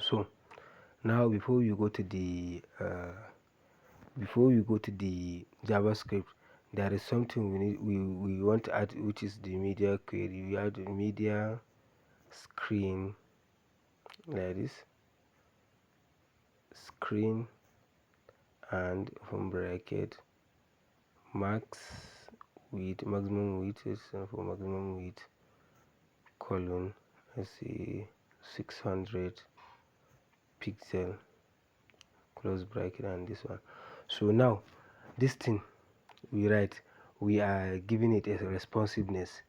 So now before we go to the JavaScript, there is something we want to add, which is the media query. We add the media screen like this, screen, and open bracket, maximum width is for maximum width, colon, let's see, 600 pixel, close bracket, and this one. So now this thing we are giving it a responsiveness.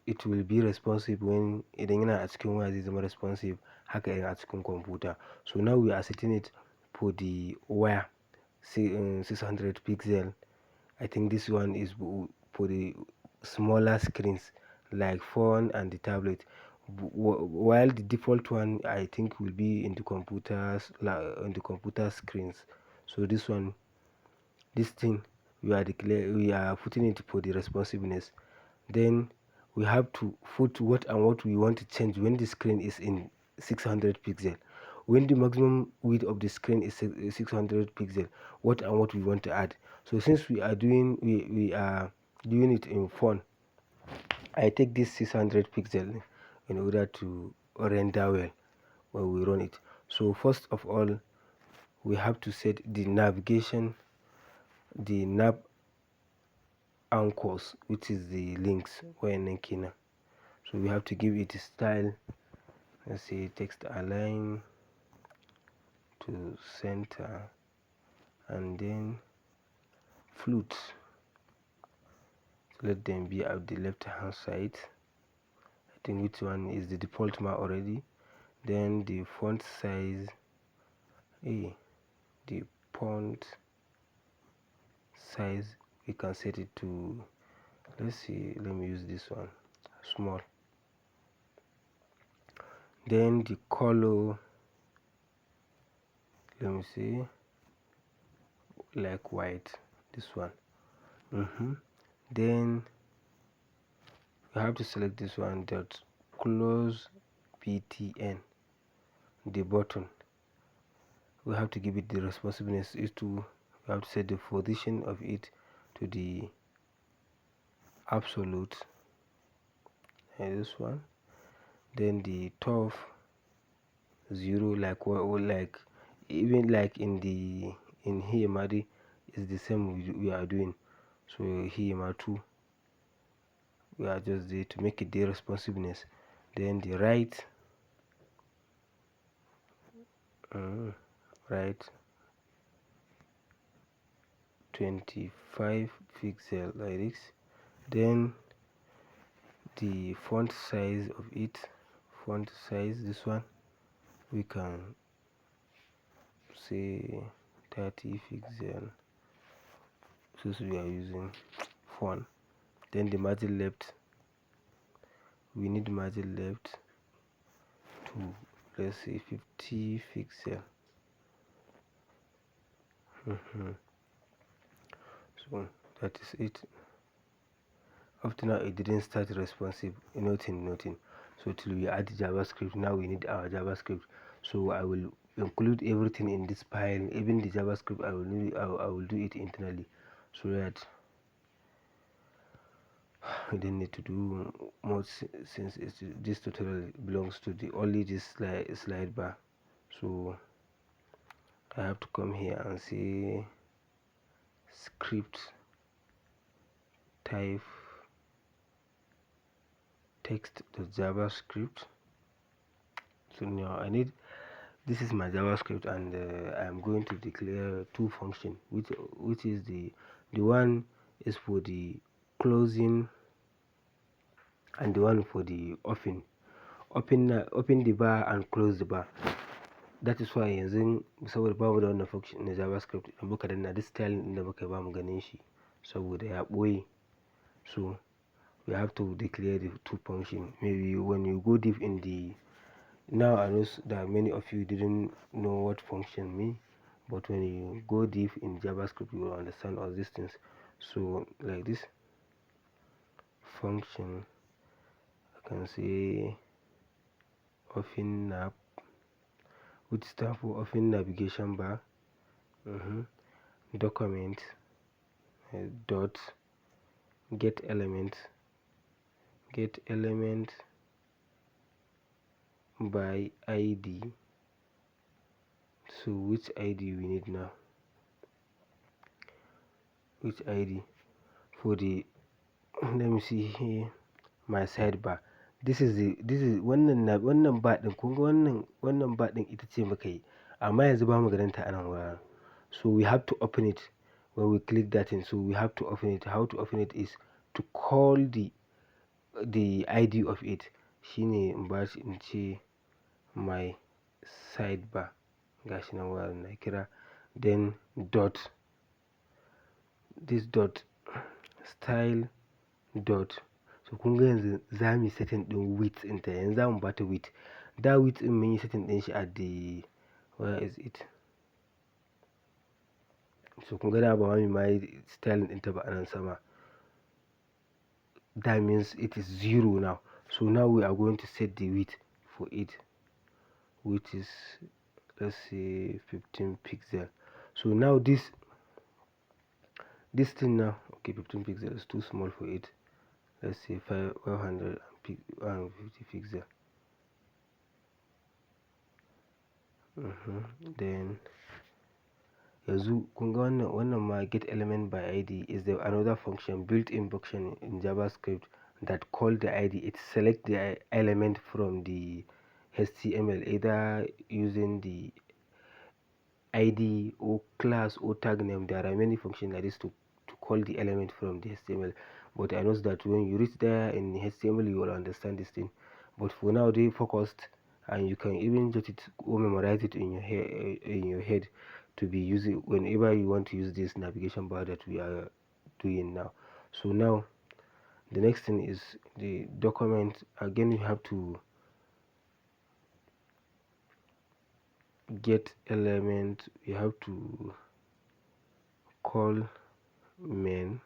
It will be responsive when idan yana a cikin waya zai zama responsive, haka idan a cikin computer. So now we are setting it for the wire, say 600 pixel. I think this one is for the smaller screens like phone and the tablet, while the default one I think will be in the computers, on the computer screens. So this thing we are putting it for the responsiveness. Then we have to put what we want to change when the screen is in 600 pixel. When the maximum width of the screen is 600 pixel, what we want to add. So since we are doing it in phone, I take this 600 pixel in order to render well when we run it. So first of all, we have to set the navigation, the nav anchors, which is the links wayannan kenan. So we have to give it a style, let's say text align to center, and then flutes, so let them be at the left hand side. I think which one is the default one already. Then the font size, the font size, we can set it to, let's see, let me use this one, small. Then the color, let me see, like white, this one. Then you have to select this one, dot close btn, the button. We have to give it the responsiveness we have to set the position of it to the absolute, and this one. Then the top 0, like even like in here Madi is the same we are doing. So here ma too, we are just there to make it the responsiveness. Then the right 25 pixel like this. Then the font size of it, this one, we can say 30 pixel since we are using font. Then the margin left, we need margin left to, let's say, 50 pixel. So that is it. Up to now it didn't start responsive, nothing. So till we add JavaScript, now we need our JavaScript. So I will include everything in this file, even the JavaScript I will do it internally, so that we don't need to do much, since this tutorial belongs to only this slide bar. So I have to come here and say script type text.javascript. So now this is my JavaScript, and I am going to declare two functions, which is the one is for the closing, and the one for the open the bar and close the bar. That is why yanzu saboda babu da wannan function na JavaScript, idan muka danna this style din da muka ba mu ganin shi saboda ya boye. So we have to declare the two functions. Maybe when you go deep in the, now I know that many of you didn't know what function mean, but when you go deep in JavaScript you will understand all these things. So like this function, I can say open nav which stands for open navigation bar, document, dot, get element by ID. So which ID we need now? Which ID for the, let me see here, my sidebar. This is wannan bar din, kun ga wannan bar din ita ce muka yi, amma yanzu ba mu ganin ta anan wuraren. So we have to open it when we click that in. So we have to open it. How to open it is to call the ID of it. Shine in ba shi in ce my sidebar, gashi nan wuraren na kira, then dot, this dot, style dot. So kun ga yanzu za mu yi setting din width ɗinta, yanzu za mu ba ta width. Da width ɗin mun yi setting din shi at the, where is it? So kun ga da ba mu ma yi styling ɗinta ba anan sama. That means it is 0 now. So now we are going to set the width for it, which is, let's say 15 pixel. So now this thing now, okay, 15 pixel is too small for it. Let's say 550 pixel. Then yanzu kun ga wannan ma get element by ID is the another function, built-in function in JavaScript that call the ID. It select the element from the HTML, either using the ID or class or tag name. There are many functions like this to call the element from the HTML. But I know that when you reach there in HTML, you will understand this thing. But for now, they focused, and you can even jot it or memorize it in your head to be using whenever you want to use this navigation bar that we are doing now. So now the next thing is the document. Again, you have to get element. You have to call main,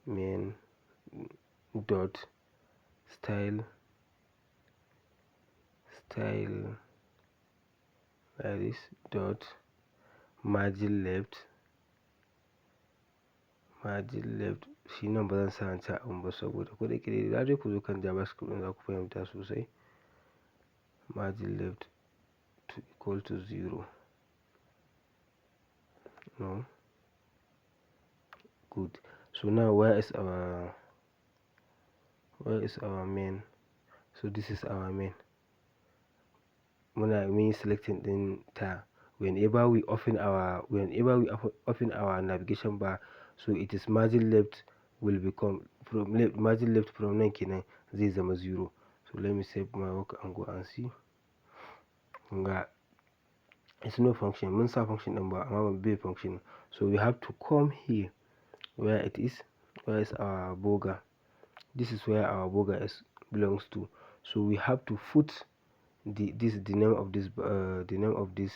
main dot style like this, dot margin left. Shi nan ba zan sa wancan abun ba saboda ko da ke da dai ku zo kan JavaScript ɗin za ku fahimta sosai. Margin left to equal to 0. No, good. So now where is our main? So this is our main. Muna main selecting din ta whenever we open our navigation bar. So it is margin left will become margin left from nan kenan zai zama 0. So let me save my work and go and see. Nga, it's no function. Mun sa function din ba amma bai function. So we have to come here where it is. Where is our burger? This is where our burger belongs to. So we have to put the name of this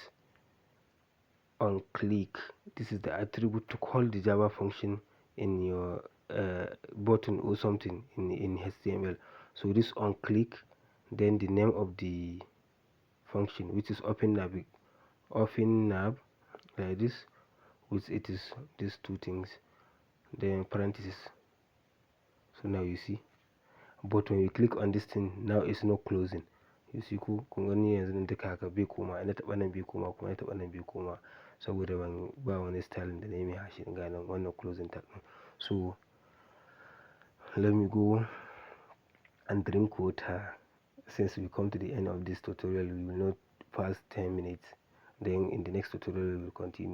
on click. This is the attribute to call the Java function in your button or something in HTML. So this on click, then the name of the function, which is open nav like this, which it is these two things, then parentheses. So now you see, but when you click on this thing, now it's not closing. You see ko kun gani yanzu nan duka haka bai koma, ina taɓa nan bai koma, kuma ina taɓa nan bai koma, saboda ba wani styling da na yi mai hashi ga nan wannan closing tag. So let me go and drink water. Since we come to the end of this tutorial, we will not pass 10 minutes. Then in the next tutorial we will continue.